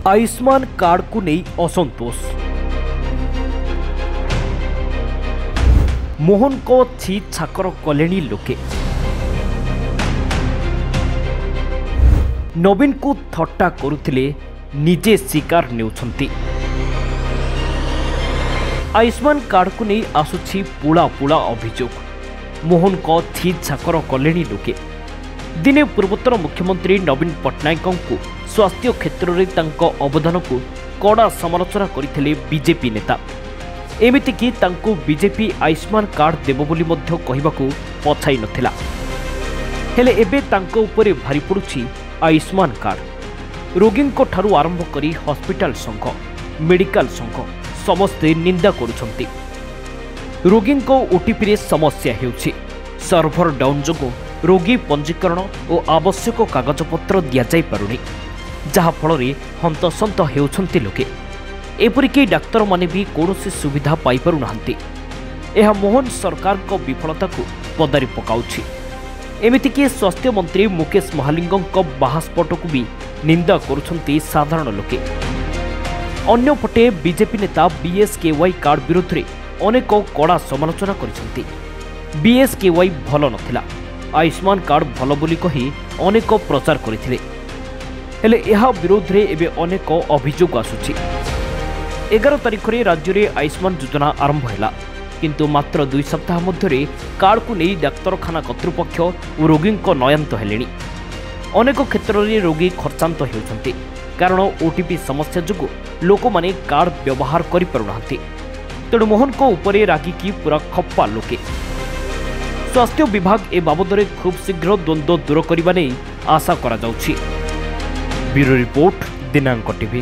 Ayushman card को नहीं असंतोष। मोहन को छी छाकर कले लोके। नवीन को थट्टा करुथिले निजे शिकार नेउछंती। आयुष्मान कार्ड को नहीं आसुछि पुला पुला अभियोग। मोहन को छी छाकर कले लोके। दिने पूर्वोत्तर मुख्यमंत्री नवीन पट्टनायक को स्वास्थ्य क्षेत्र में तांको अवदान को कड़ा समालोचना करथिले बीजेपी नेता। एमितिकी तांको बीजेपी आयुष्मान कार्ड देबो बोली मध्य कहिबाकू पछाई नथिला। हेले एबे तांको उपरे भारी पड़ुछि आयुष्मान कार्ड। रोगी को ठारू आरंभ करी हॉस्पिटल संघ मेडिकल संघ समस्ते निंदा करुछंती। रोगी को ओटीपी रे समस्या हेउछि। सर्भर डाउन जोगो रोगी पंजीकरण और आवश्यक कागजपत्र दि जाई पारुनी, जहा फल हंतसंत हेउछंती लोके। एपरिक डाक्तर माने भी कौनसी सुविधा पाई पारु नाहंती। यह मोहन सरकार को विफलता को पदारी पकाउछि। एमितिकी स्वास्थ्य मंत्री मुकेश महालिंगम को बाहास्पट को भी निंदा करुछंती साधारण लोके। अन्यपटे बीजेपी नेता बीएसकेवाई कार्ड विरुद्ध रे अनेक कड़ा समालोचना करिसंती। बीएसकेवाई भल नथिला, आयुष्मान कार्ड भल बोली कही अनेक प्रचार करथिले। हेले यह विरोध रे एबे अनेक अभियोग आसुछि। 11 तारिख रे राज्य रे आयुष्मान योजना आरंभ हैला, किंतु मात्र 2 सप्ताह मध्य कार्ड को नहीं डाक्तरखाना कर्तृपक्ष और रोगी नयांत हेलेनी। अनेक क्षेत्र में रोगी खर्चांत हेउछंती, कारण ओटीपी समस्या जोगु लोक माने कार्ड व्यवहार करि पारुनांती। तेणु मोहन को उपरे रागिकी पूरा खप्पा लोके। स्वास्थ्य विभाग ए बाबद खूब शीघ्र द्वंद्व दूर करने नहीं आशा करा जाउछि। ब्यूरो रिपोर्ट दिनांक टीवी।